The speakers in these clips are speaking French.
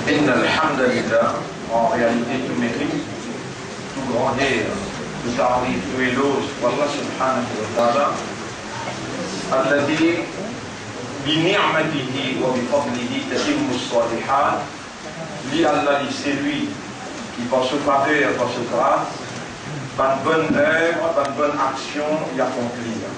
إن الحمد لله, en réalité tout mérite, tout grandeur, tout tarif, tout éloge, wallah subhanahu wa ta'ala, الذي بنعمته وبفضله تتم الصالحات, li Allah, c'est lui qui par ce faveur, par ce grâce, par une bonne œuvre, par une bonne action, y accomplir.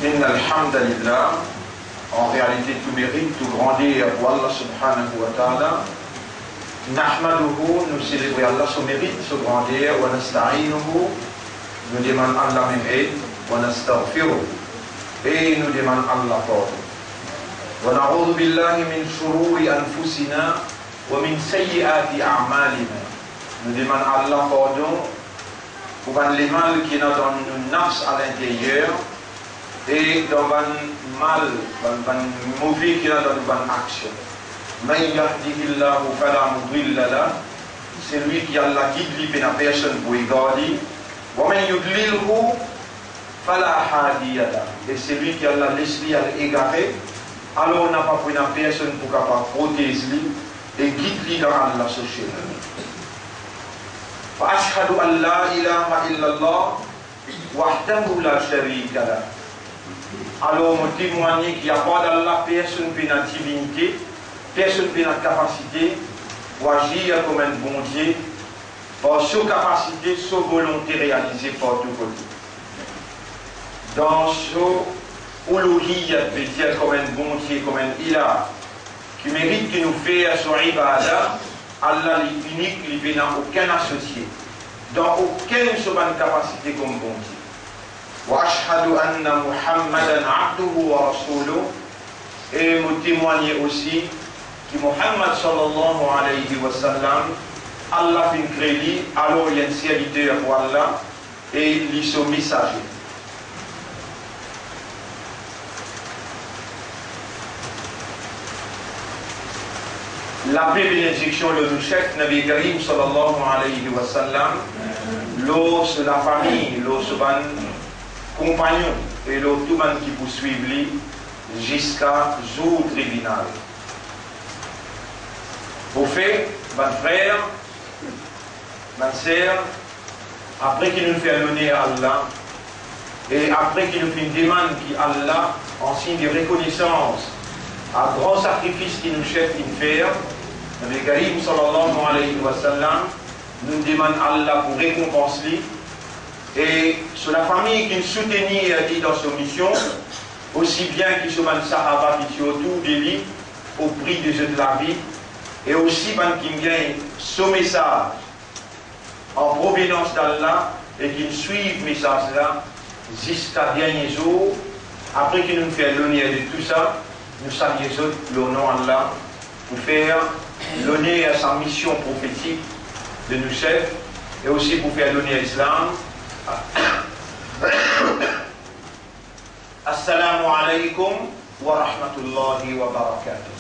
Inna alhamdulillah, en réalité tout mérite, tout grandeur pour Allah subhanahu wa ta'ala. Nahmaduhu, nous célébrons Allah son mérite, son grandeur, wa nasta'inuhu, nous demandons Allah même aide, wa nastaghfiruhu, et nous demandons Allah pardon. Wa na'udhu billahi min shururi anfusina wa min sayyiati a'malina. Nous demandons Allah pardon pour les mal qui sont dans nos nafs à l'intérieur, et dans un mal, dans un mauvais qui est dans une action. Man yahdihillahu fala mudilla lahu, c'est lui qui a la guide, il n'y a personne pour y garder. Wa man yudlilhu fala hadiya lahu, et c'est lui qui a la laissé à l'égarer. Alors on n'a pas personne pour capable protéger lui et guide lui dans Allah ce chemin. Fa ashhadu an la ilaha illallah wahdahu la sharika lahu. Alors, on témoigne qu'il n'y a pas d'Allah, personne qui a divinité, personne qui a capacité pour agir comme un bon Dieu, par sa capacité, sa volonté réalisée par tout côté. Dans ce uluhiyya, veut dire comme un bon Dieu, comme un ilah, qui mérite que nous fassions son ibadah, Allah est unique, il n'a aucun associé, dans aucune seconde capacité comme bon Dieu. وأشهد أن محمدا عبده ورسوله, et me témoigner aussi que Muhammad sallallahu alayhi wa sallam, Allah fin créé, alors il y a un serviteur pour Allah et il est son messager. La paix et bénédiction de nos chefs, Nabi Karim sallallahu alayhi wa sallam, l'eau sur la famille, l'eau sur compagnons et le tout le monde qui poursuivent lui jusqu'à jour tribunal. Au fait, mon frère, ma sœur, après qu'il nous fait l'honneur à Allah et après qu'il nous fait une demande qui Allah en signe de reconnaissance à grand sacrifice qu'il nous chef de faire, Nabi Karim sallallahu alayhi wa sallam nous demande Allah pour récompenser et sur la famille qui nous soutenait dans sa mission, aussi bien que sur les Sahaba qui sont autour de lui, au prix des jeux de la vie, et aussi qui gagne ce message en provenance d'Allah et qui suivent ce message-là jusqu'à dernier jour. Après qu'il nous fait l'honneur de tout ça, nous saluons l'honneur à Allah pour faire l'honneur à sa mission prophétique de nos chefs et aussi pour faire l'honneur à l'islam. Assalamu alaikum wa rahmatullahi wa barakatuh.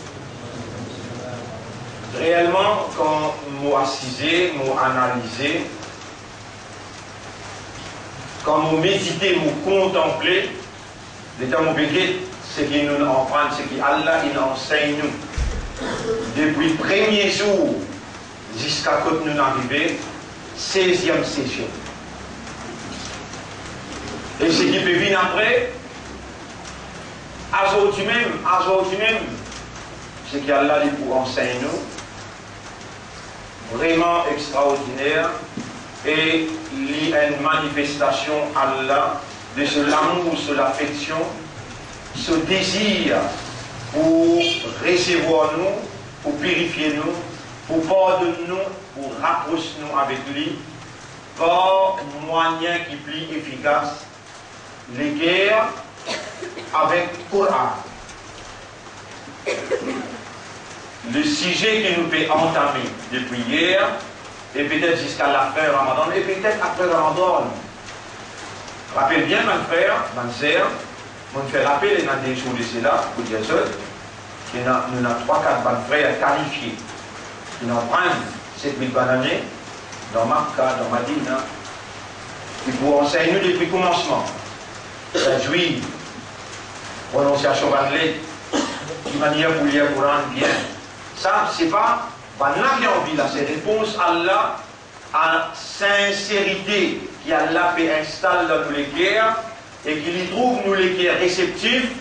Réellement, quand nous assisons, nous analysons, quand nous méditons, nous contemplons, l'état nous béguet, ce qui nous apprend, ce qui Allah il enseigne nous. Depuis le premier jour jusqu'à quand nous arrivons, 16e session. Et ce qui peut venir après, aujourd'hui même, ce qu'Allah dit pour enseigner nous, vraiment extraordinaire, et il y a une manifestation Allah de l'amour, de l'affection, ce désir pour recevoir nous, pour purifier nous, pour pardonner nous, pour rapprocher nous avec lui, par moyen qui plus efficace. Les guerres avec le Coran. Le sujet que nous pouvons entamer depuis hier et peut-être jusqu'à la fin Ramadan et peut-être après Ramadan. Rappelle bien, mon frère, mon sœur, on fait rappel dans des jours de cela, pour dire ça, que nous avons 3-4 bonnes frères qualifiés qui nous prennent 7000 bananes dans Makka, dans Madina, qui pour enseigner nous depuis le commencement. La juive, prononciation anglais, de manière pour lire le Coran bien. Ça, c'est pas, maintenant qui a envie là, c'est réponse à Allah, à sincérité, qui Allah fait installer dans nous les guerres, et qui lui trouve nous les guerres réceptifs,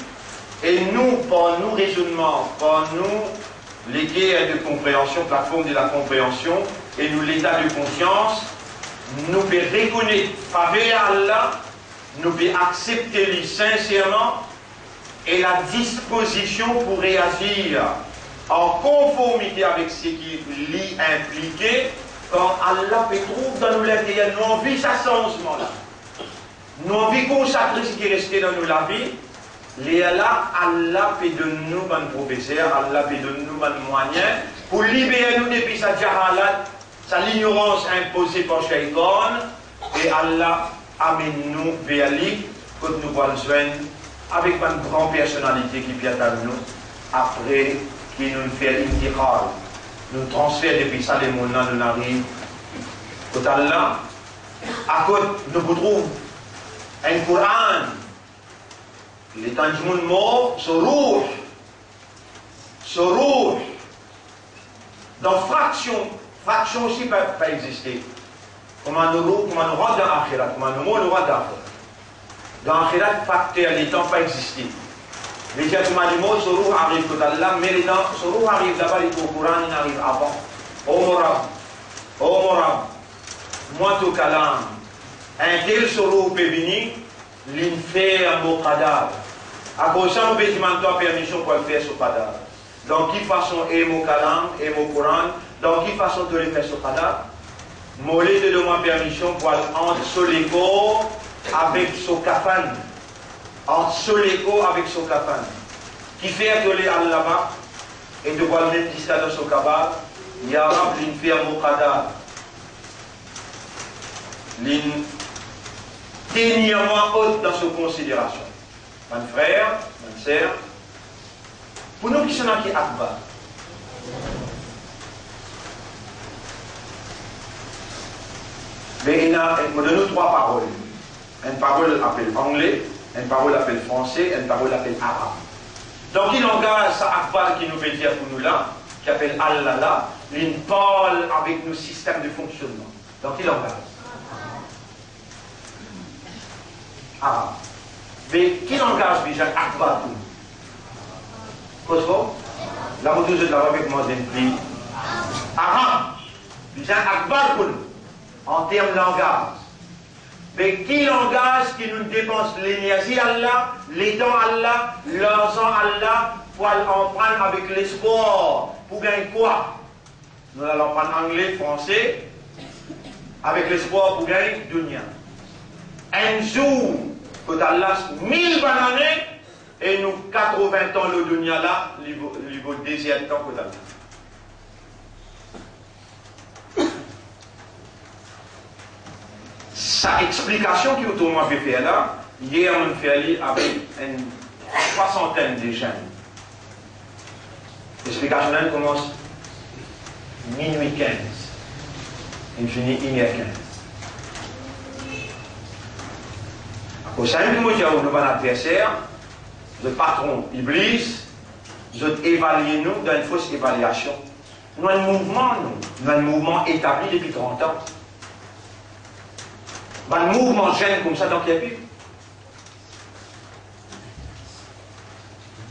et nous, par nos raisonnements, par nous, les guerres de compréhension, plateforme de la compréhension, et nous l'état de conscience, nous pouvons reconnaître, faveur à Allah, nous pouvons accepter lui sincèrement, et la disposition pour réagir en conformité avec ce qui l'y impliqué, quand Allah peut trouver dans nous la vie, nous envie ça changement-là. Nous envie consacrer ce qui est resté dans nous la vie, Allah peut donner nous un professeur, Allah peut donner nous un moyen pour libérer nous depuis sa jahalat, sa l'ignorance imposée par Shaitan, et Allah amène nous vers lui, quand nous allons joindre avec une grande personnalité qui vient à nous, après qui nous fait l'intiqal, nous transfère depuis ça les mondes, nous arrivons. Quand Allah, à côté, nous retrouvons un Coran, les temps du monde mort, ce rouge, dans fraction aussi ne peut pas exister. Comment nous rendons dans l'akhirat, comment nous rendons dans l'akhirat. Dans l'akhirat, facteur, les temps pas exister. Les gens qui m'ont dit, ce rouge arrive quand Allah, mais les temps, ce rouge arrive d'abord, il est au Coran, il arrive avant. Oh Morab, moi tout calam, un tel ce rouge peut venir, l'infer mon cadavre. À cause de ça, on peut demander permission pour le faire ce cadavre. Dans quelle façon est mon calam, et mon Coran, dans quelle façon de le faire ce cadavre? Mollet de demander permission pour aller entre ce corps avec son kafan. Entre ce corps avec son kafan. Qui fait atteler à là-bas et de voir le mettre dans son cabal. Ya Rab, l'infer mon cadavre. Tenir-moi haute dans cette considération. Mon frère, mon sœur, pour nous qui sommes qui Akbar, mais il me donne 3 paroles. Une parole appelle anglais, une parole appelle français, une parole appelle arabe. Donc il engage ça Akbar qui nous veut dire pour nous là, qui appelle Allah là, il parle avec nos systèmes de fonctionnement. Donc il engage. Arabe. Mais qui engage déjà Akbar tout? Kosovo? La moto de la avec moi d'un pays. Arabe. Déjà Akbar pour nous. En termes de langage. Mais qui langage qui nous dépense l'énergie Allah, les dents Allah, l'argent Allah, pour en prendre avec l'espoir. Pour gagner quoi? Nous allons prendre anglais, français, avec l'espoir pour gagner dunya. Un jour, quand Allah 1000 bananes, et nous 80 ans le dunya là, il vaut désert temps que Allah. Sa explication qui autour de moi fait faire là, hier on fait aller avec une 60aine de jeunes. L'explication là commence minuit 15. Il finit 1h15. Au sein de mon adversaire, le patron Iblis, nous évaluons nous dans une fausse évaluation. Nous avons un mouvement établi depuis 30 ans. Un mouvement jeune comme ça dans quel pays?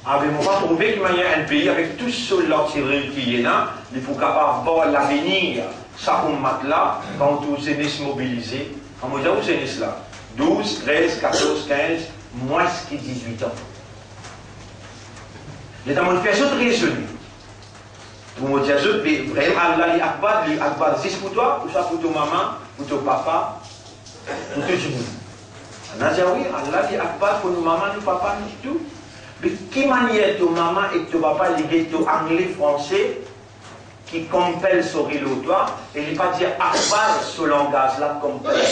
Avez-vous pas trouvé qu'il y a un pays avec tout ce l'artillerie qui est là, il faut capable voir l'avenir, ça on mat là, quand vous êtes mobilisés, quand vous êtes là, 12, 13, 14, 15, moins que 18 ans. Les gens fait ça très résolu. Vous me dites, vraiment, Allah, les Akbar, c'est pour toi, ou ça pour ton maman, pour ton papa, pour tout le monde. On a dit, oui, Allah, les Akbar pour nos mamans, nos papas, nous tout. Mais qui manière ton maman et ton papa, les ghettos anglais, français, qui compellent sur le doigt, et il ne pas dire Akbar, ce langage-là, compelle.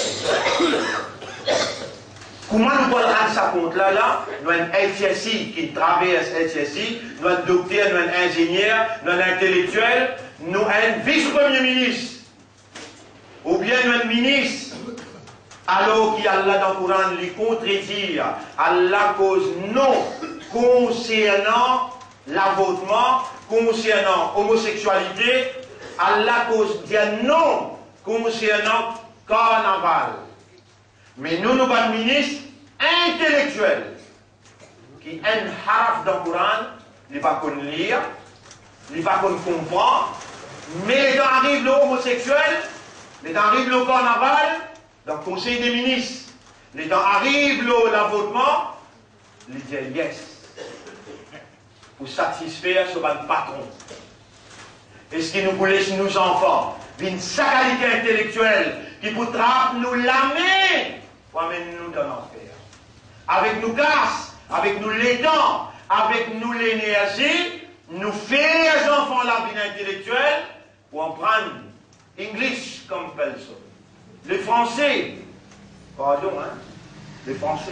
Comment nous pouvons rendre ça compte là? Nous avons un HSI qui traverse HSI, nous avons un docteur, nous avons un ingénieur, nous avons un intellectuel, nous avons un vice-premier ministre. Ou bien nous avons un ministre. Alors qu'il y a là dans le Coran, lui contredire Allah cause non concernant l'avortement, concernant l'homosexualité, Allah cause dire non concernant carnaval. Mais nous avons un ministre intellectuel qui a un haraf dans le Coran, il ne va pas lire, il ne va pas comprendre, mais quand arrive l'homosexuel, quand arrive le carnaval, dans le Conseil des ministres, quand arrive l'avortement, il dit yes, pour satisfaire ce patron. Est-ce qu'il nous voulait nos enfants, une qualité intellectuelle qui peut nous l'amener pour amener nous dans l'enfer. Avec nous casse, avec nous les dents, avec nous l'énergie, nous faire les enfants la vie intellectuelle pour en prendre English comme personne. Les Français, pardon, hein, les Français,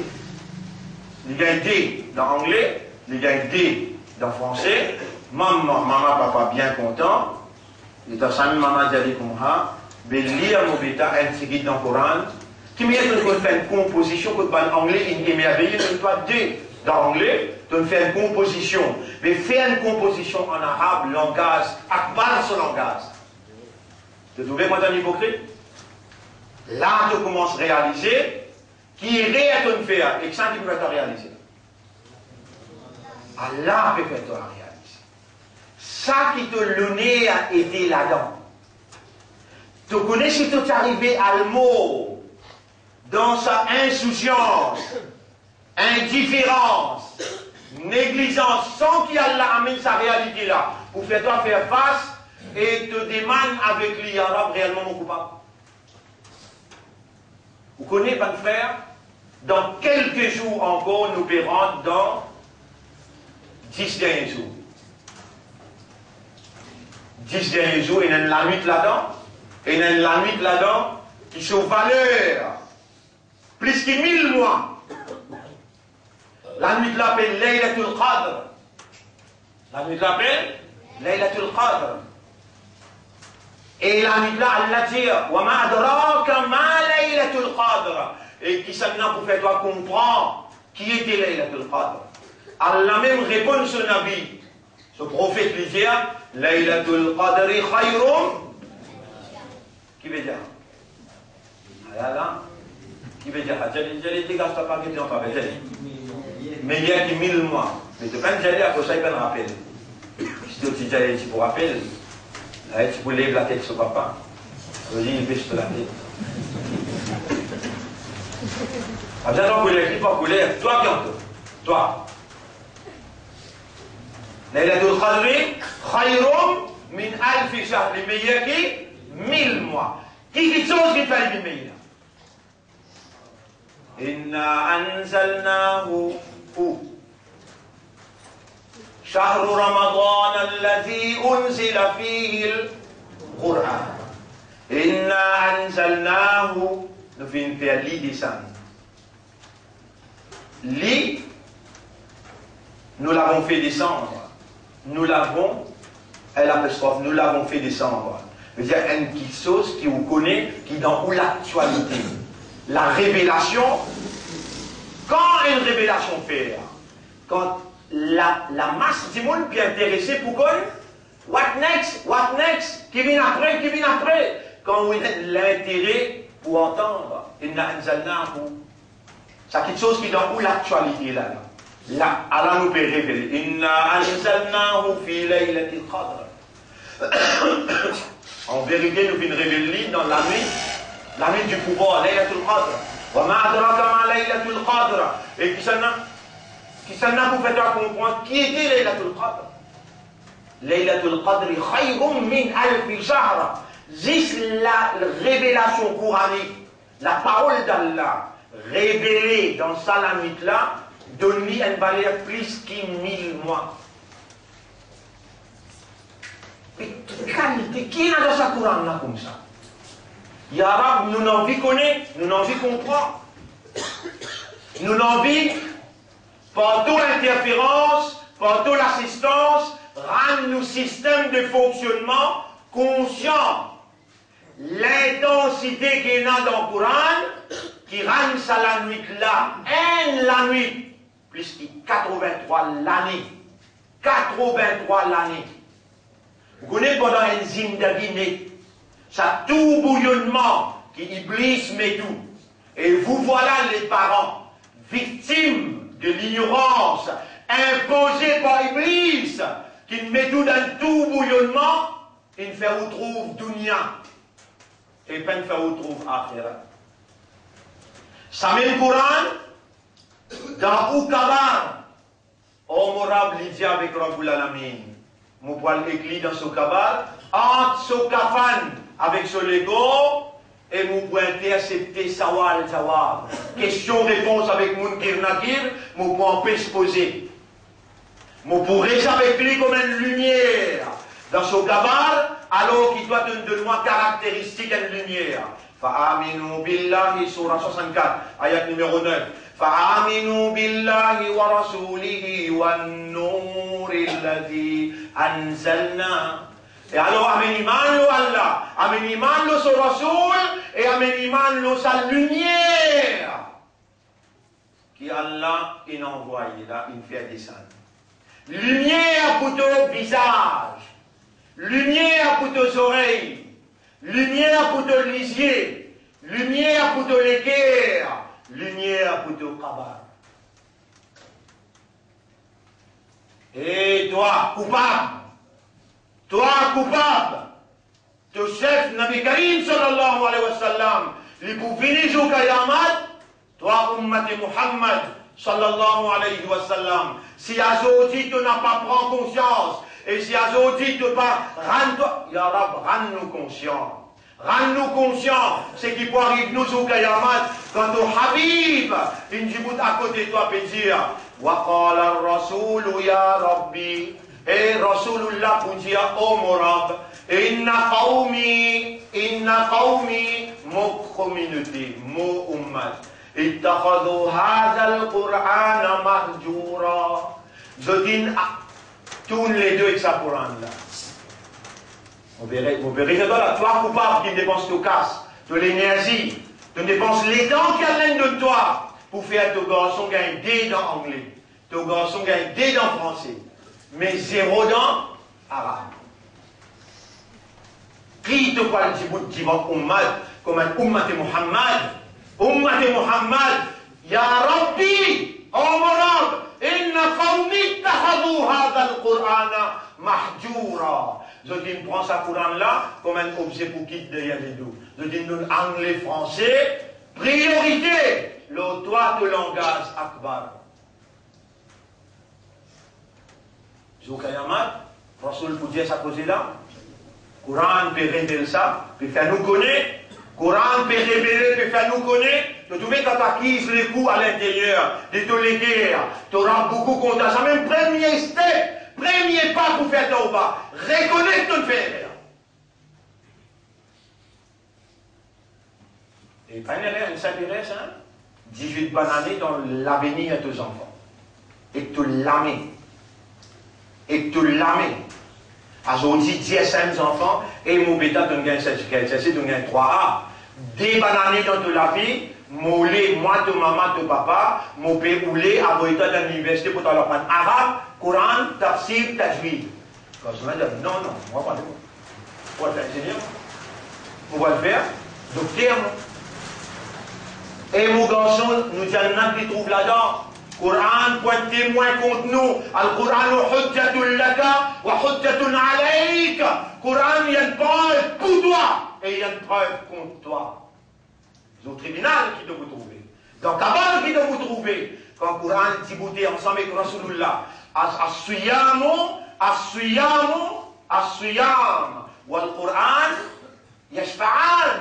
il y a un D dans l'anglais, il y a un D dans le français, maman, papa bien content, et dans sa maman dit comme ça, mais lire mon bêta, un dans le Coran, qui m'a dit qu'on fait une composition, que dans l'anglais, il est merveilleux, que toi, D dans l'anglais, on fait une composition, mais faire une composition en arabe, langage, akbar ce langage. Tu trouvez moi un hypocrite? Là, tu commences à réaliser qui est réel de faire et que ça, tu peux te réaliser. Allah peut te réaliser. Ça qui te l'honneur a été là-dedans. Tu connais si tu es arrivé à le mot dans sa insouciance, indifférence, négligence, sans qu'il Allah amène sa réalité là, pour faire toi faire face et te demande avec lui, arabe réellement mon coupable. Vous connaissez, pas de frère, dans quelques jours encore, nous verrons dans 10 derniers jours. 10 derniers jours, il y a la nuit là-dedans, et il y a la nuit là-dedans qui sont valeur plus que 1000 mois. La nuit l'appelle Laylatul Qadr. La nuit l'appelle Laylatul Qadr. Et la nuit là, Allah dit wa ma adraka ma Laylatul Qadr. Et qui s'en a pour faire toi comprendre qui était Laylatul Qadr. Allah même répond ce Nabi, ce prophète lui dit Laylatul Qadri khayrum. Qui veut dire? Allah, qui veut dire? J'allais dire que ça pas que tu en parles. Mais il y a 1000 mois. Mais tu peux pas dire à cause ça, il peut me rappeler. Si tu dis allez, tu peux rappeler. Tu peux lever la tête sur papa. Tu dis, il baisse la tête. Attends, colère, qui pas colère? Toi qui entends. Toi. Laylatul Qadri, khayrum min alfi shahr. Les meilleurs qui? 1000 mois. Qui chose qui fait les meilleurs? Inna anzalnahu شهر رمضان الذي أنزل فيه القرآن إنا أنزلناه في لي descendre. Li, nous l'avons fait descendre. Nous l'avons, l'apostrophe, nous l'avons fait descendre. C'est-à-dire une chose qui vous connaît, qui est dans l'actualité. La révélation, quand une révélation fait, quand la masse du monde qui est intéressée pour quoi? What next, qui vient après, quand vous avez l'intérêt pour entendre, c'est quelque chose qui est dans l'actualité là. Là, Allah nous peut révéler. Inna anzalnahu fi laylatil qadr. En vérité, nous venons révéler dans la nuit du pouvoir, laylatul qadr. Wa ma adraka ma laylatul qadr. Et qui s'en a pour faire comprendre qui était Laylatul Qadr. Laylatul Qadr khayrun min alfi shahr. Juste la révélation coranique, la parole d'Allah révélée dans Salamit là, donne-lui une valeur plus que 1000 mois. Mais qualité, qui est dans ce Coran là comme ça? Ya Rab, nous n'en vie connaître, nous n'en vie comprendre. nous n'envie, par toute interférence, par toute l'assistance, rendre nos systèmes de fonctionnement conscients. L'intensité qu'il y a dans le Coran, qui rend ça la nuit là, la nuit, plus que 83 l'année. 83 l'année. Vous connaissez pendant un zine de Guinée, ça tout bouillonnement qui Iblis met tout. Et vous voilà les parents, victimes de l'ignorance imposée par Iblis, qui met tout dans tout bouillonnement, il fait où trouve dunya, et peine fait où trouve akhirat. Ça met le Coran dans Oukabar, honorable Lydia avec Rabbul Alamin. Mon poil écrit dans ce kabar, entre ce kafan avec ce lego, et mon poil intercepter sawal jawab. Question-réponse avec mon kirnakir, mon poil peut se poser. Mon pourrait avec lui comme une lumière dans ce kabar, alors qu'il doit donner moi caractéristique d'une lumière. Fa'aminu billahi, surah 64, ayat numéro 9. فآمنوا بالله ورسوله والنور الذي أنزلنا. Et alors, amen iman lo Allah, amen iman lo son Rasoul, et amen iman lo sa lumière. Qui Allah, il envoie là, il fait descendre. Lumière pour ton visage, lumière pour tes oreilles, lumière pour ton lisier, lumière pour ton équerre, lumière pour ton kabar. Et toi, coupable, ton chef Nabi Karim sallallahu alayhi wa sallam, il pour venir au Kayamat, toi, Ummat Muhammad sallallahu alayhi wa sallam, si Azodi tu n'as pas pris conscience, et si Azodi tu pas rends-toi, Ya Rab, rends-nous conscients. Rends-nous conscients, ce qui peut arriver nous au Kayamat, quand au Habib, une jibout à côté de toi peut dire, Wa qala ar-Rasoul ya Rabbi, et Rasoulullah pour dire, oh mon Rab, inna qawmi, mon communauté, mon ummat, ittakhadhu hadha al-Qur'an mahjura. Je dis, tourne les deux avec sa Qur'an là. Vous verrez, là, toi coupable qui dépense ton casse, de l'énergie, tu dépenses les dents qui viennent de toi pour faire ton garçon gagner des dents anglais, ton garçon gagne des dents français, mais zéro dents arabe. Qui te parle du Ummad comme un Ummat Muhammad, Ya Rabbi, oh mon Rab, inna qawmi ittakhadhu hadha al-Qur'ana mahjura. Je dis, prends sa Coran là comme un objet pour quitter derrière les dos. Je dis, nous, anglais, français, priorité, le droit de langage akbar. Zoukayamat, Rasoul pour dire ça cause là, Coran peut révéler ça, peut faire nous connaître, Coran peut révéler, peut faire nous connaître. Tu trouves quand tu acquises les coups à l'intérieur de tous les guerres, tu auras beaucoup compte à ça, même premier step. Premier pas pour faire tauba, reconnais que tu ne fais rien. Et pas une erreur, une simple erreur, hein? 18 bananes dans l'avenir de tes enfants. Et que tu l'amènes. Et que tu l'amènes. Aujourd'hui, 10 enfants, et mon bêta, tu gagnes 7, tu gagnes 3A. Des bananes dans toute la vie, molé, moi, de maman, de papa, mon père roulé, à Boïta dans l'université pour t'en apprendre arabe, Coran, tafsir, tajwid. Quand je me dis, non, moi, pas de moi. Pour être ingénieur, pour le faire, docteur. Et mon garçon, nous disons, qui trouve là-dedans. Coran, point témoin contre nous. Al-Quran, hujjatun laka, wa hujjatun alayka. Coran, il y a une preuve pour toi, et il y a une preuve contre toi. C'est au tribunal qui doit vous trouver. Dans Kabbal qui doit vous trouver. Quand le Coran dit bouté ensemble avec Rasulullah. As-suyam. Wal Quran yashfa'an.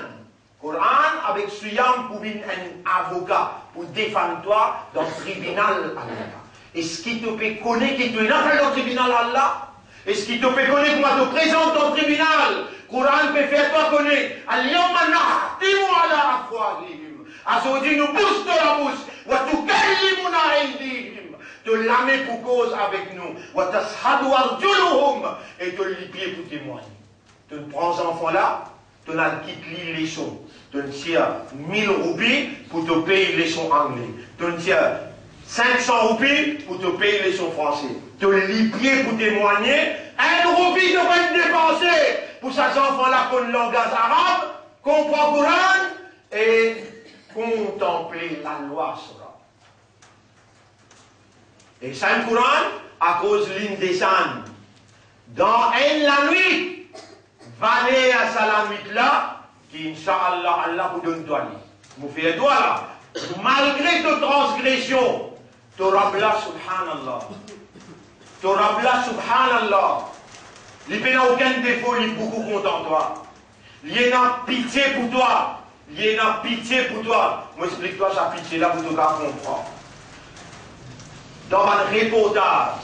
Coran avec suyam pour un avocat pour défendre toi dans le tribunal Allah. Est-ce qu'il te peut connaître qu'il te est dans le tribunal Allah? Est-ce qu'il te peut connaître que moi te présente dans le tribunal? Coran peut faire toi connaître. Al-yawma nahtimu ala afwahihim. Aujourd'hui, nous pousse de la bouche. De l'âme pour cause avec nous. Et de l'hypier pour témoigner. Tu prends cet enfant-là, tu as quitte les leçons. Tu tires 1000 roupies pour te payer les leçons anglais. Tu tires 500 roupies pour te payer les leçons français. Tu l'hypier pour témoigner. 1 roupie de être dépensé pour ces enfants-là qu'on langage arabe, comprend le Coran et contempler la loi sera. Et ça le Coran, à cause de l'indécent, dans la nuit, valez à sa nuit là, qui Inch'Allah, Allah vous donne toi. Vous faites toi là, malgré tes transgressions, tu rabla subhanallah. Tu rabla subhanallah. Il n'y a aucun défaut, il est beaucoup content toi. Il y a pitié pour toi. Il y a pitié pour toi. Moi, explique-toi sa pitié là pour te comprendre. Dans un reportage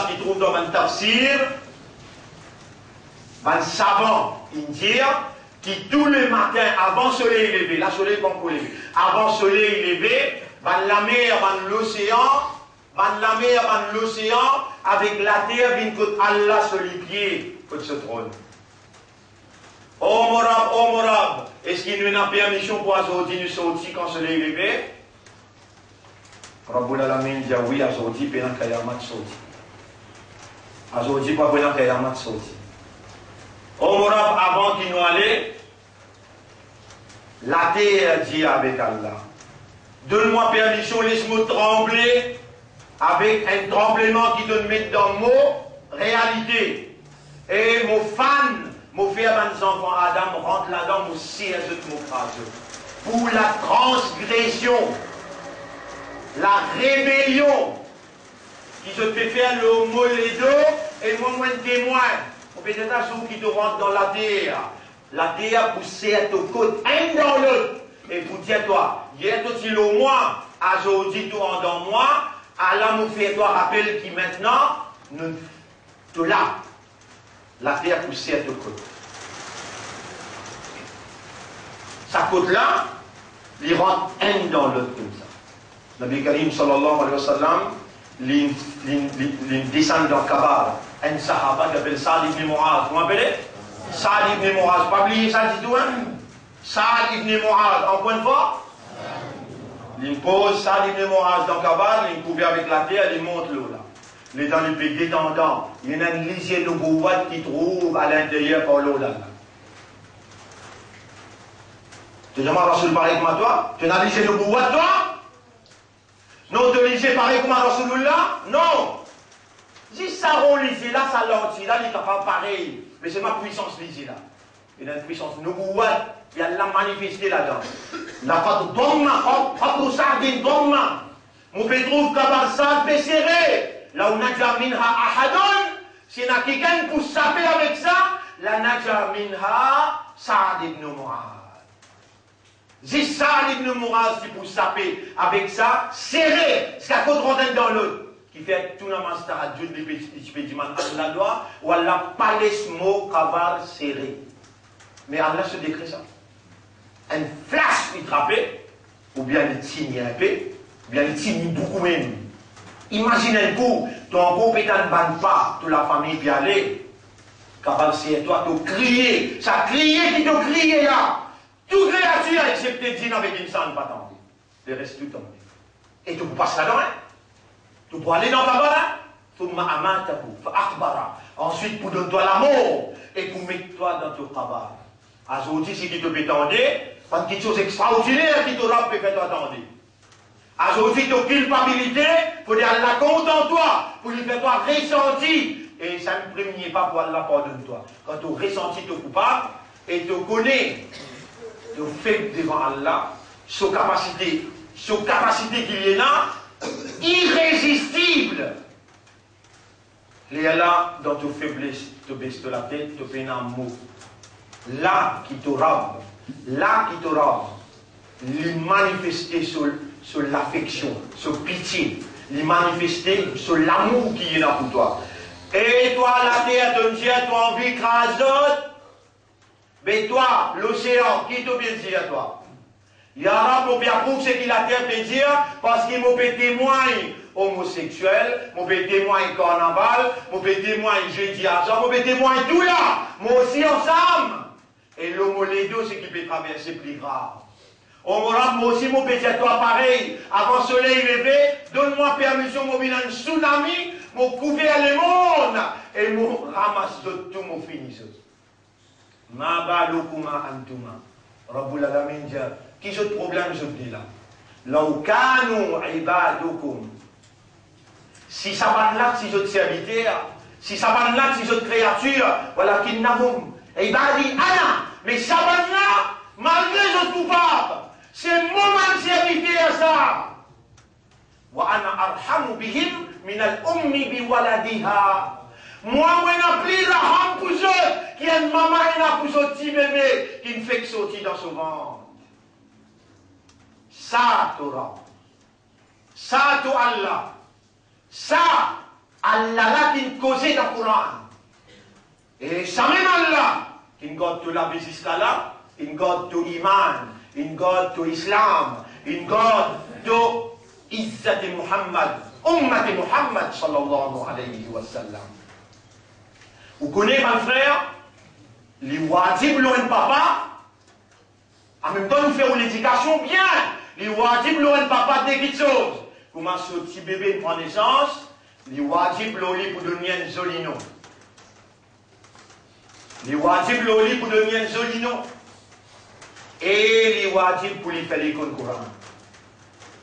qui trouve dans un tafsir, un savant indien qui tous les matins, avant le soleil levé, la soleil pas pour lever, avant le soleil levé, la mer, l'océan, avec la terre, vient que Allah sur les pieds, que ce trône. Oh Morab, est-ce qu'il y a une permission pour aujourd'hui nous sortir quand le soleil levé? Rabbul Alamin dit oui, aujourd'hui, pendant qu'il y a un match sorti. Aujourd'hui, pas pendant qu'il y a un match sorti. Oh Morab, avant qu'il nous allait, la terre dit avec Allah, donne-moi permission, laisse-moi trembler avec un tremblement qui te met dans mon réalité. Et mon fan, mon frère, mes enfants, Adam, rentre là-dedans, mon siège de mon crâne. Pour la transgression, la rébellion, qui se fait faire le mot les deux, et moi, moins de témoins. On peut être un jour qui te rentre dans la terre poussée à ton côté, un dans l'autre. Et pour dire toi, hier tout il au moins, aujourd'hui tout en dans moi, Allah nous fait toi rappel qui maintenant, nous, tout là, la terre poussée à ton côté. Sa côte là, il rentre un dans l'autre comme ça. Nabi Karim sallallahu alayhi wa sallam, il descend dans Kabar, un sahaba qui appelle Saad ibn Mu'az. Vous m'appelez Saad ibn Mu'az. Pas oublier ça du tout, hein? Saad ibn Mu'az, en point de force. Il pose Saad ibn Mu'az dans Kabar, il couvre avec la terre, il monte l'eau là. Il est dans le pays détendant. Il y a une lisière de bouillotte qui trouve à l'intérieur par l'eau là. Tu demandes à Rasoul pareil comme toi? Tu as une lisière de bouillotte toi? Non, de lisez pareil comme Rasulullah? Non! Si ça rend lisez là, ça l'anti, là, il est capable pareil. Mais c'est ma puissance lisez là. Il y a une puissance. Nous, il y a la manifesté là-dedans. La fat domma, hop, ça dit domma. Mon pétrou, kabar ça, serré. Là où naja minha ahadon, si n'a quelqu'un pour saper avec ça, la naja minha Saad ibn Mu'az. C'est Saad ibn Mu'az qui pour saper avec ça, serré, ce qu'à côté rentre dans l'autre, qui fait tout le monde à Dieu de pédiments à la loi, ou à la palesmo kabar serré. Mais Allah se décrit ça. Un flash il trappait, ou bien il signe un peu, ou bien il signe beaucoup même. Imagine un coup, ton groupe est en bande pas, toute la famille peut aller, kabar serré, toi, tu crier, ça crier qui te crier là. Toute créature, excepté djinn avec une sang, pas tombé. Le reste tout tombé. Et tu peux passer là-dedans, hein? Tu peux aller dans Kabbalah, ensuite pour donner-toi l'amour, et pour mettre toi dans ton Kabbalah. Aujourd'hui, si tu te peux tendre, pas quelque chose d'extraordinaire qui te peut faire toi tendre. Aujourd'hui, ta culpabilité, il faut dire Allah compte en toi, pour lui faire toi ressentir. Et ça ne prémunit pas pour Allah pardonne-toi. Quand tu ressentis ton coupable, et tu connais, de fait devant Allah, sur capacité qu'il y a là, irrésistible. Il y a là, dans ta faiblesse, tu baisses de la tête, tu fais un mot. Là qui te rame, il manifester sur l'affection, sur pitié, il manifester sur l'amour qui est là pour toi. Et toi, la terre, tu me dis, tu as envie de craser, Mais toi, l'océan, qui t'a bien dit à toi? Yara, mon père, pour ce qu'il a fait dire, parce qu'il m'a fait témoin homosexuel, m'a fait témoin carnaval, m'a fait témoin jeudi argent, m'a fait témoin tout là, moi aussi ensemble. Et l'homo les deux, c'est qui peut traverser plus grave. Moi aussi, mon petit à toi pareil, avant le soleil levé, donne-moi permission, mon bilan un tsunami, mon couvert le monde, et mon ramasse de tout, mon finisseur. Ma balukuma antuma. Rabbul Alamin dit, qui est le problème, je dis là? Laukanu ibadukum. Si ça va là, si je serviteur, si ça va là, si je créature, voilà qu'il n'a pas. Ibadi ana, mais ça va là, malgré je coupable. C'est mon serviteur ça. Wa ana arhamu bihim min al-ummi bi waladiha. Moi, je n'ai plus la rame pour eux, qui a une maman et un pour ce petit bébé, qui ne fait que sortir dans son ventre. Ça, Torah. Ça, to Allah. Ça, Allah là qui nous causait dans le Coran. Et ça même Allah, qui nous garde tout la business là, qui nous garde tout l'iman, qui nous garde tout l'islam, qui nous garde tout Izzat Muhammad, Ummat Muhammad, sallallahu alayhi wa sallam. Vous connaissez, mon frère, les wajib l'ont papa, en même temps, nous faisons l'éducation bien. Les wajib l'ont papa des petites choses. Comment ce petit bébé prend naissance, les wajib l'ont pour donner un joli nom. Les wajib l'ont pour donner un joli nom. Et les wajib pour lui faire l'école Coran.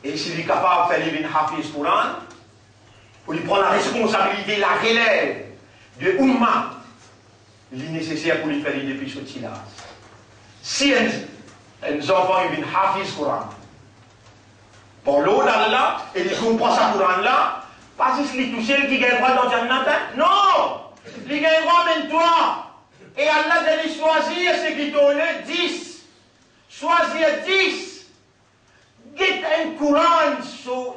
Et s'il est capable de faire les hafiz Coran, pour lui prendre la responsabilité, la relève de Ummah, il est nécessaire pour lui faire les depuis ce petit-là. Si un enfant vient hafiz Coran, pour l'eau d'Allah, et il comprend sa Coran là, pas si il touche qui gagne droit dans Jannat, non! Il gagne droit même toi. Et Allah a dit choisir ce qui donne 10. Choisir 10. Get un Coran sur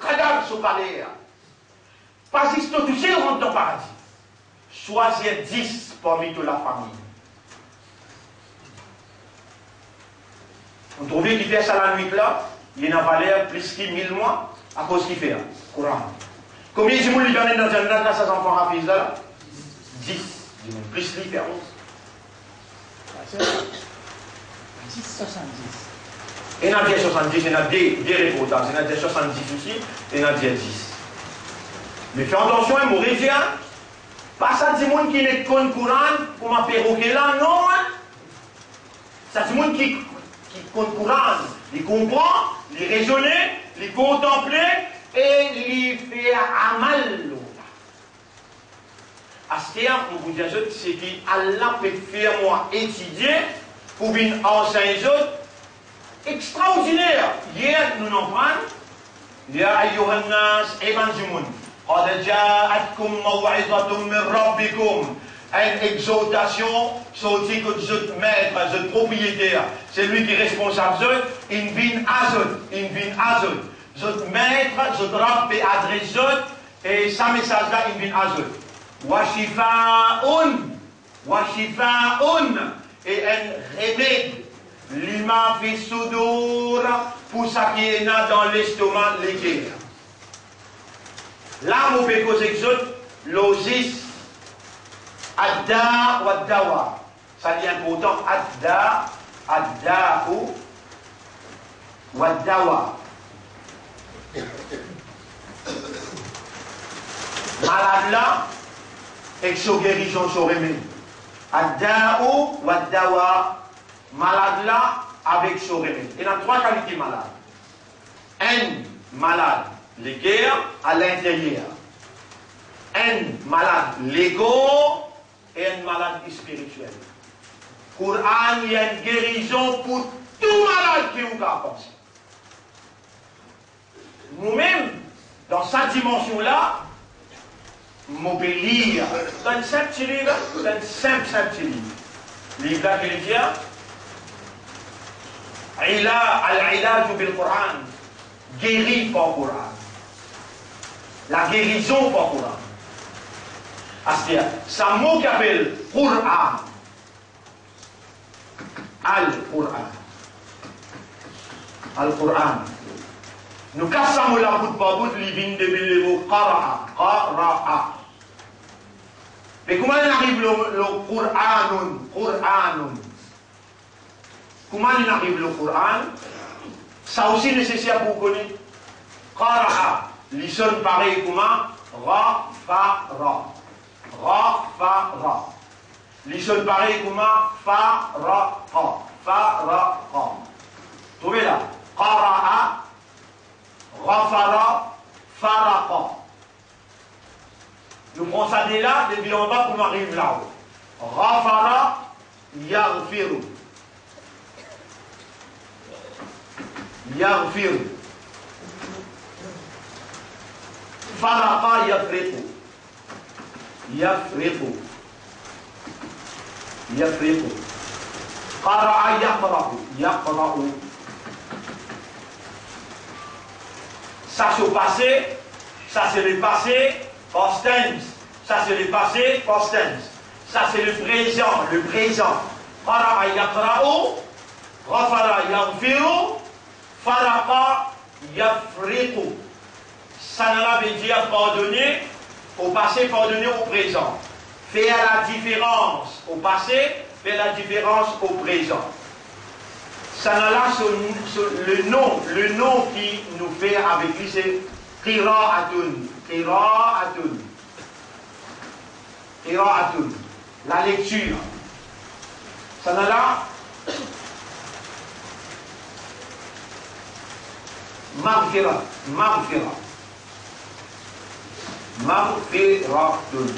cadavre, sur palais. Pas si tu touches, il rentre dans le paradis. Choisir 10 parmi toute la famille. Vous trouvez qu'il fait ça la nuit là, il en a valeur plus que 1000 mois à cause qu'il fait le Coran. Combien de gens lui donnent dans Jannat là, ses enfants hafiz là? 10. Plus qu'il fait 11. 10, 70. Il y en a 10, 70, il y en a des reportages, il y en a 10, 70 aussi, il y en a 10. Mais fais attention, il m'aurait dit, pas ça du monde qui n'est qu'un Coran pour m'a perroquer là, non. Ça du monde qui compte Coran, il comprend, il raisonne, il contemple et il fait amal. À ce terme, on vous dit, c'est qu'Allah peut faire moi étudier pour venir enseigner les autres. Extraordinaire. Hier, nous n'en prenons. Ya ayyuhan nas, Eman Jimoun. Qad ja'atkum maw'izatum min rabbikum. Une exhortation sortie que votre maître, votre propriétaire, c'est lui qui est responsable. In bin azot, in bin azot. Votre maître, votre rab peut adresser et sa message là, in bin azot. Washifa'un, et un remède. Lima fi sudur, pour ça qui est dans l'estomac, les guerres. Là, mon pécos exote, l'osis, adda ou addawa. Ça dit important, adda ou addawa. Malade là, exo-guérison sur remède. Adda ou addawa. Malade là, avec son remède. Il y a 3 qualités malades. Un malade, les guerres à l'intérieur. Un malade, l'ego, et un malade spirituel. Coran, il y a une guérison pour tout malade qui vous a pensé. Nous-mêmes, dans cette dimension-là, on peut lire dans un simple livre, livre là qui dit Al-ilaj bil Coran, guéri par Coran. La guérison par Coran. C'est-à-dire, ça mot qui appelle Coran, Al-Qur'an. Al-Qur'an. Nous cassons la bout par bout, l'ivin de le mot qara'a. Qara'a. Mais comment il arrive le Qur'anun? Qur'anun. Comment il arrive le Qur'an? Ça aussi nécessaire pour connaître. Qara'a. Il sonne pareil comment? Ra, fa, ra. Ra, fa, ra. Il sonne pareil comment? Fa, ra, ra. Fa, ra, ra. Trouvez là. Qara'a, rafara, faraqa. Nous prenons ça dès là, depuis en bas pour nous arriver là-haut. Rafara, yaghfiru. Yaghfiru. Faraqa, yafriqu. Yafriqu. Yafriqu. Qara'a, yaqra'u. Yaqra'u. Ça c'est au passé, ça c'est le passé, past tense. Ça c'est le passé, past tense. Ça c'est le présent, le présent. Qara'a yaqra'u, ghafara yaghfiru, faraqa yafriqu. Ça ne veut dire pardonner au passé, pardonner au présent. Faire la différence au passé, faire la différence au présent. Ça n'a là le nom qui nous fait avec lui, c'est Qira'atun. Qira'atun. Qira'atun. La lecture. Ça n'a là Maghfira. Maghfira. Maghfiratun.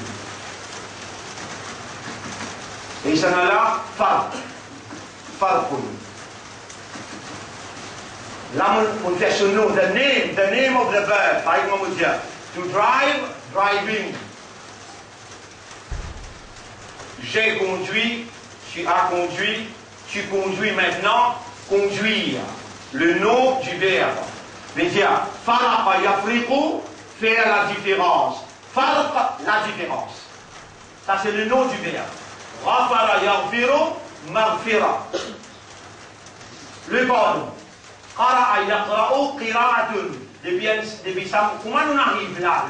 Et ça n'a là Farq. Farqun. Là, on fait son nom, the name of the verb. Par exemple, on dit to drive, driving. J'ai conduit, tu as conduit, tu conduis maintenant, conduire. Le nom du verbe. Mais dire faraqa yafriqu, faire la différence. Farq, la différence. Ça, c'est le nom du verbe. Ghafara yaghfiru, maghfira. Le pardon. Qara'a yaqra'u qira'atun. Depuis ça, comment on arrive là?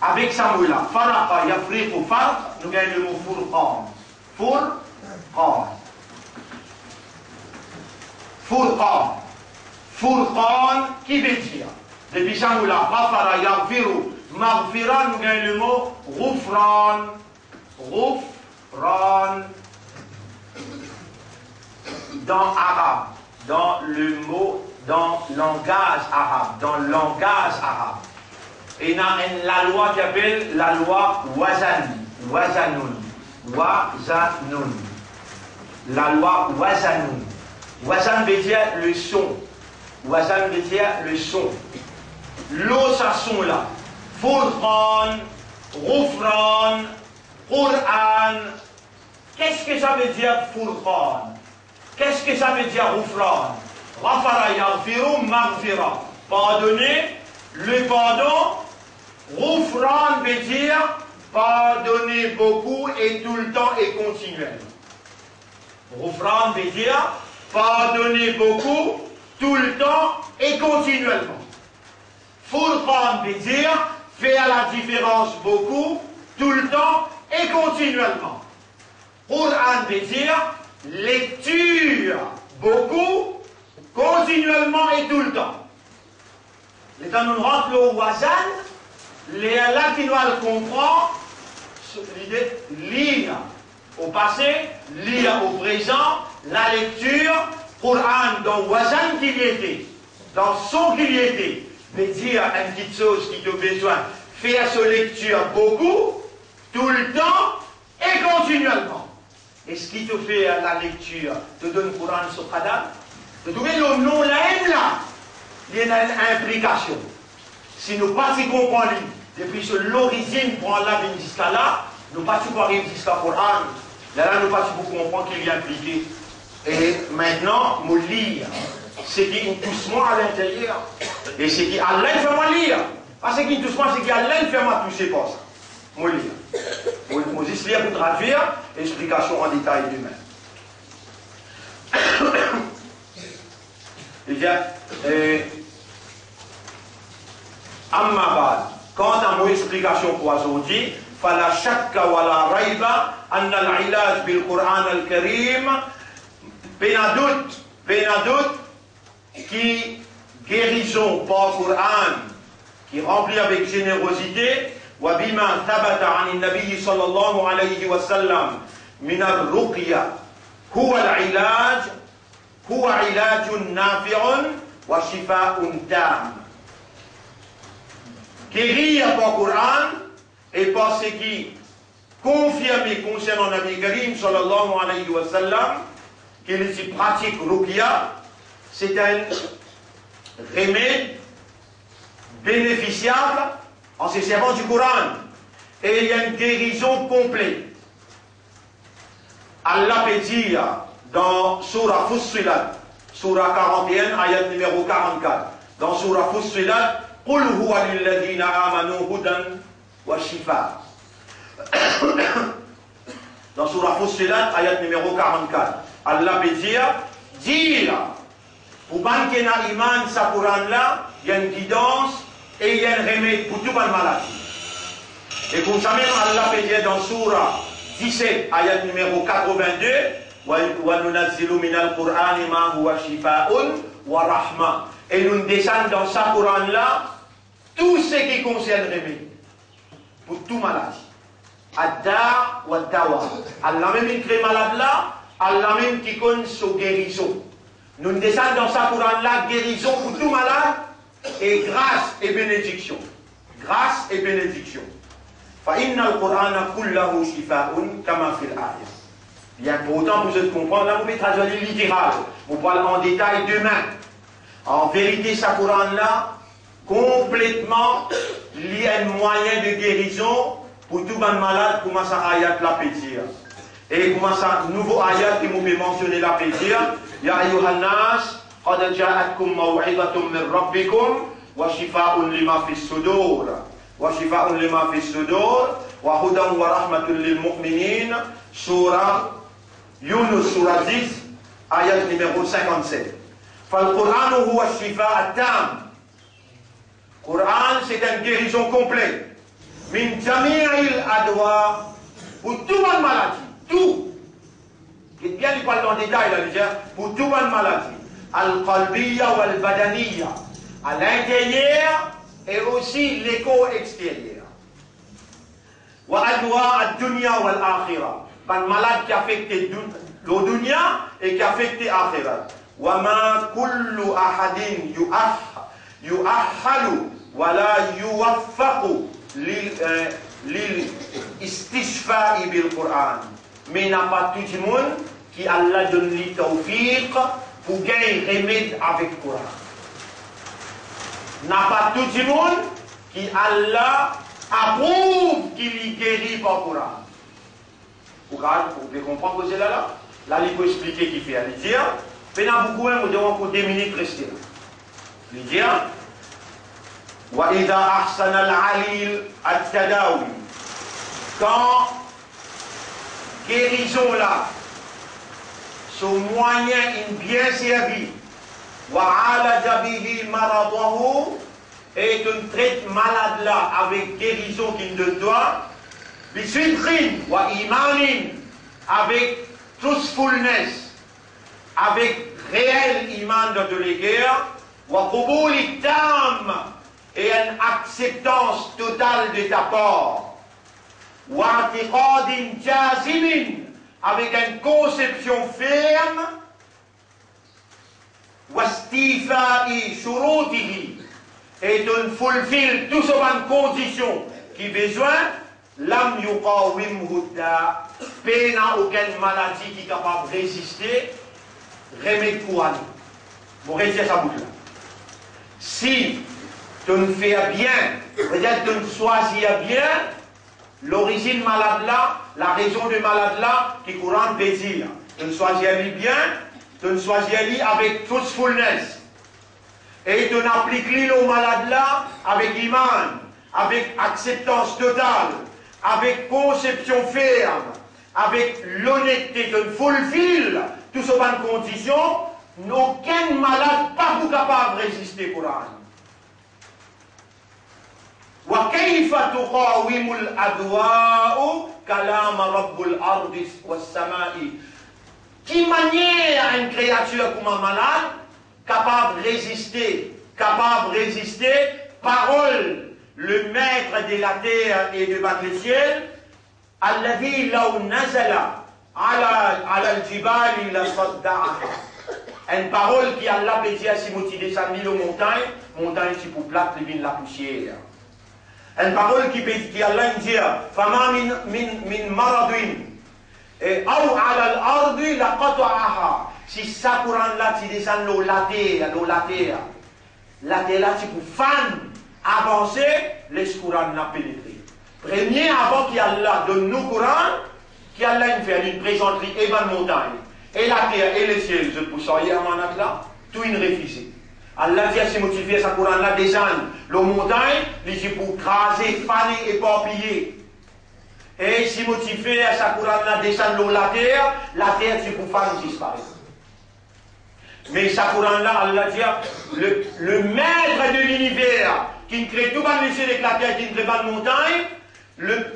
Avec ça mot-là, faraqa yafriqu farq, nous gagnons le mot furqan. Furqan. Furqan. Furqan, qui veut dire? Depuis ça mot-là, ghafara yaghfiru maghfira, nous gagnons le mot ghufran. Ghufran. Dans arabe. Dans le mot, dans le langage arabe. Et dans la loi qui appelle la loi Wazanun. La loi Wazanun. Wazan veut dire le son. Wazan veut dire le son. L'eau, ça son là. Furqan, Ghufran, Qur'an. Qu'est-ce que ça veut dire Furqan? Qu'est-ce que ça veut dire Ghufran? Ghafara yaghfiru maghfira. Pardonner, le pardon. Ghufran veut dire pardonner beaucoup et tout le temps et continuellement. Ghufran veut dire pardonner beaucoup, tout le temps et continuellement. Furqan veut dire faire la différence beaucoup, tout le temps et continuellement. Qur'an veut dire lecture, beaucoup, continuellement et tout le temps. Les temps nous rentrent le wazan, là qui doit le comprendre, l'idée lire au passé, lire au présent, la lecture, Qur'an dans wazan qu'il y était, dans son qu'il y était, veut dire une petite chose qui te besoin, faire sa lecture beaucoup, tout le temps et continuellement. Et ce qui te fait la lecture, te donne Coran sur Qadam, te trouver le nom, la haine là, il y a une implication. Si nous pas si comprenons, depuis l'origine pour Allah jusqu'à là, nous pas si arriver jusqu'à Coran, là nous pas si beaucoup comprendre qu'il y a impliqué. Et maintenant, nous lire, c'est qui est doucement à l'intérieur, et c'est qui Allah fait moi lire. Parce que doucement, c'est qui Allah fait moi toucher pas ça. Nous lire. Nous lire pour traduire, explication en détail du même. Ammabad, quant à mon explication pour aujourd'hui, fala shakka wala raiba anna al-ilaj bil Qur'an al-Karim penadout qui guérison par Qur'an qui remplit avec générosité wa bima thabata an an-nabi sallallahu alayhi wa sallam min ar-ruqya huwa al-ilaj huwa ilajun nafi'un wa shifa'un tam. Guérir par Qur'an et par ce qui confirme concernant Nabi Karim sallallahu alayhi wa sallam qu'il s'y pratique ruqya, c'est un remède bénéficiable en se servant du Coran et il y a une guérison complète. Allah peut dire dans Surah Fussilat, Surah 41, ayat numéro 44, dans Surah Fussilat, قل هو للذين آمنوا هدى وشفاء. Dans Surah Fussilat, ayat numéro 44, Allah peut dire, pour banquer na iman sa Quran là, il y a une guidance et il y a un remède pour toute maladie. Et comme ça même, Allah peut dire dans Surah 17, ayat numéro 82, وَنُنَزِّلُ مِنَ الْقُرْآنِ مَا هُوَ شِفَاءٌ وَرَحْمَةٌ. Et nous descendons dans sa Quran là tout ce qui concerne le remède pour toute maladie. Ad-da' wa dawa. Allah même qui crée malade là, Allah même qui connaît sa guérison. Nous descendons dans sa Quran là, guérison pour tout malade et grâce et bénédiction. Grâce et bénédiction. فَإِنَّ الْقُرْآنَ كُلَّهُ شِفَاءٌ كَمَا فِي الْآيَةِ. Bien, pour autant, vous êtes comprendre, là, vous pouvez traduire littéral. On parle en détail demain. En vérité, sa Quran là, complètement, il y a un moyen de guérison pour tout le malade, comment ça ayat la pétir. Et comment ça, nouveau ayat qui vous pouvez mentionner la pétir. Ya ayyuhannas, qad ja'atkum maw'idatun min rabbikum, wa shifa'un lima fis sudur. Wa shifa'un lima fis sudur, wa hudan wa rahmatun lil mu'minin. Surah Yunus, surah 10, ayat numéro 57. فالقرآن هو الشفاء التام. Coran, c'est une guérison complète. Min jami'il adwa, pour toute bonne maladie, tout. Il bien il parle en détail là déjà, pour toute bonne maladie. Al-qalbiyya wal-badaniyya, à l'intérieur et aussi l'écho extérieur. Wa adwa ad-dunya wal-akhirah, une malade qui affecte le dunya et qui affecte l'akhirah. وَمَا كُلُّ أَحَدٍ يُؤَحَّلُ وَلَا يُوَفَّقُ لِلْإِسْتِشْفَاءِ بِالْقُرْآنِ. Mais il n'y a pas tout le monde qui Allah donne le tawfiq pour gagner remède avec le Coran. Il n'y a pas tout le monde qui Allah approuve qu'il y guérit par le Coran. Vous pouvez comprendre que c'est là. Là, il faut expliquer qu'il fait à dire. Maintenant, beaucoup même, nous devons pour 2 minutes rester. Il dit, wa idha ahsana al-alil at-tadawi. Quand guérison là, ce moyen est bien servi, wa alaja bihi maradahu, et on traite malade là avec guérison qu'il ne doit, bisidrin wa imanin, avec truthfulness, avec réel iman de l'égard, wa qubuli tam, et une acceptance totale de ta part, wa i'tiqadin jazimin, avec une conception ferme, wa istifa'i shurutihi, et on fulfill tout ce bonnes conditions qui besoin, lam yuqawimhu da, peine à aucune maladie qui est capable de résister, remède Coran. Vous restez sa boucle là. Si tu ne fais bien, peut-être tu ne choisis bien, l'origine malade là, la raison de malade là, qui Coran veut dire. Tu ne choisis bien, tu ne choisis avec truthfulness. Et tu n'appliques au malade là avec iman, avec acceptance totale, avec conception ferme, avec l'honnêteté, tu fulfill toutes ces bonnes conditions, aucun malade pas capable de résister au Coran. وكيف تقاوم الأدواء كلام رب الأرض والسماء. Qui manière une créature comme un malade capable de résister, parole, le maître de la terre et de le ciel, الذي لو نزل على الجبال لصدعها. Une parole qui Allah peut dire si tu descends aux montagnes tu peux plate la poussière. Une parole qui Allah dit فما من مرض أو على الأرض لقطعها. Si ça Coran là tu descends la terre là tu peux fan avancer les Coran n'a pénétré. Premier avant qu'Allah donne nous Coran, qu'Allah fait une présenterie et une montagne et la terre et le ciel je peux sortir à manat là tout une refusé. Allah dit si tu fais ça Coran là descendre la montagne les pour craser, faner, éparpiller. Et si tu fais ça Coran là descendre la terre tu peux faire disparaître. Mais ça Coran là Allah dit le maître de l'univers qui crée tout le ciel avec la terre qui crée la montagne,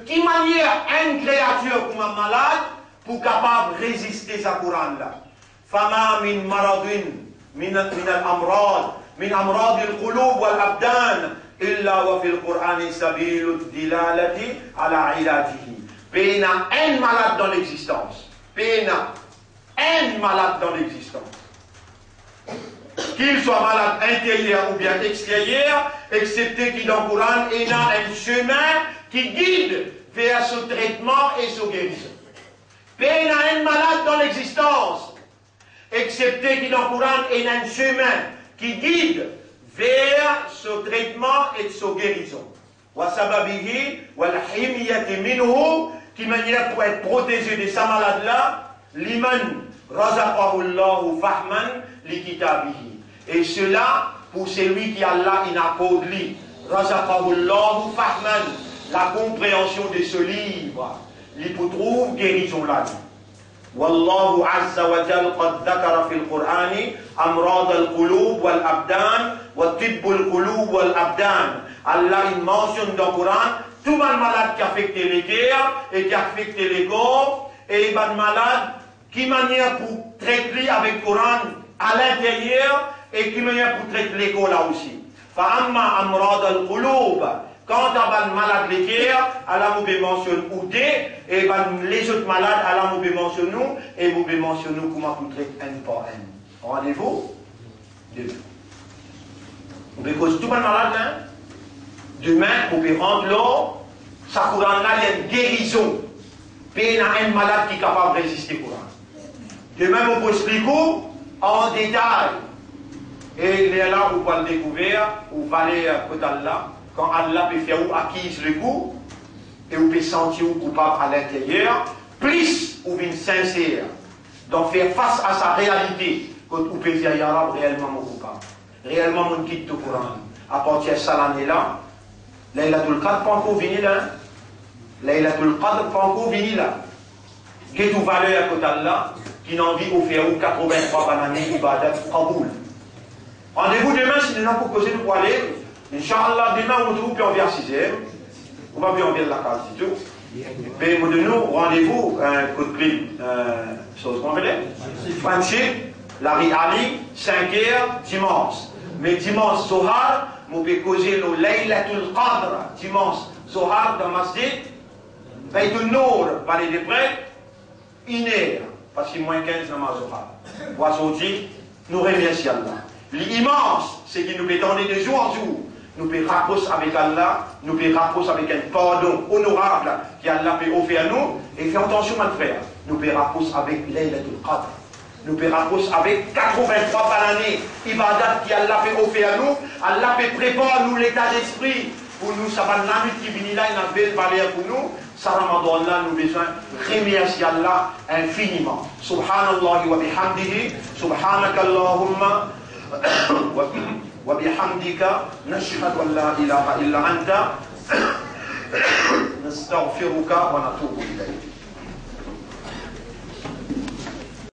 qui manière une créature comme un malade pour capable de résister à ce Coran là. Fama min maradin min al-amrad min amrad al-qulub wal-abdan illa wa fil Qur'an sabilu dilalati ala ilajihi. Pena un malade dans l'existence. Qu'il soit malade intérieur ou bien extérieur, excepté qu'il dans le Coran il y a un chemin qui guide vers ce traitement et ce guérison. Il y a un malade dans l'existence, excepté qu'il dans le Coran il y a un chemin qui guide vers ce traitement et ce guérison. Wasababihi walhimiyati minhu, qui manière pour être protégé de sa malade là, liman razaqahu Allahu fahman li kitabihi. Et cela pour celui qui Allah inaccorde lui. Razaqahu Allahu fahman, la compréhension de ce livre. Il peut trouver guérison là. Wallahu azza wa jal qad dhakara fil Qur'ani amrad al-qulub wal-abdan wa tibb al-qulub wal-abdan. Allah il mentionne dans le Coran tout le malade qui affecte les cœurs et qui affecte les corps et il malade qui manière pour traiter avec le Coran à l'intérieur et qui manière pour traiter les corps là aussi. Fa'amma amrad al-qulub, quand on malade les cœurs, Allah nous mentionne ou des et les autres malades Allah nous mentionne nous et nous mentionne nous comment pour traiter un par un. Rendez-vous demain. Vous cause tout le malade là. Demain, vous pouvez rendre l'eau, ça Coran là, il y a une guérison. Puis il y a un malade qui est capable de résister au Coran. Demain, vous pouvez expliquer en détail. Et il est là, vous pouvez le découvrir, vous allez côté Allah, quand Allah peut faire vous acquise le coup, et vous pouvez sentir vous coupable à l'intérieur, plus vous êtes sincère, donc faire face à sa réalité, quand vous pouvez dire, Ya Rab, réellement mon coupable, réellement mon quitte au Coran. À partir de ça, l'année-là, Laylatul Qadr pas encore venu là. Laylatul Qadr pas encore venu là. Qu'est-ce que valeur à côté d'Allah qui n'a envie de faire 83 bananes ibadat qaboul. Rendez-vous demain si nous n'avons pas causé pour aller. Inch'Allah, demain on trouve puis on vient à 6h. On va bien envier la case du tout. Mais de nous, rendez-vous, un coup de clip, chose qu'on fait. Franchir, la Ali, 5h, dimanche. Mais dimanche, Zohar, vous pouvez causer le Laylatul Qadr, dimanche, Zohar dans Masjid, Baytul Nour, Palais des Prêtres, 1h, parce qu'il y a moins 15 dans ma Zohar. Aujourd'hui, nous remercions Allah. L'immense, c'est qu'il nous peut donner de jour en jour. Nous peut rapprocher avec Allah, nous peut rapprocher avec un pardon honorable qu'Allah peut offrir à nous. Et fais attention, mon frère, nous peut rapprocher avec Laylatul Qadr. Nous pouvons rapprocher avec 83 par année, ibadat qui Allah peut offrir à nous. Allah peut préparer nous l'état d'esprit pour nous. Ça va la nuit qui vient là, il y a une belle valeur pour nous. Ça Ramadan là, nous besoin remercier Allah infiniment. Subhanallah wa bihamdihi, subhanaka Allahumma wa bihamdika, nashhadu an la ilaha illa anta, nastaghfiruka wa natubu ilayk.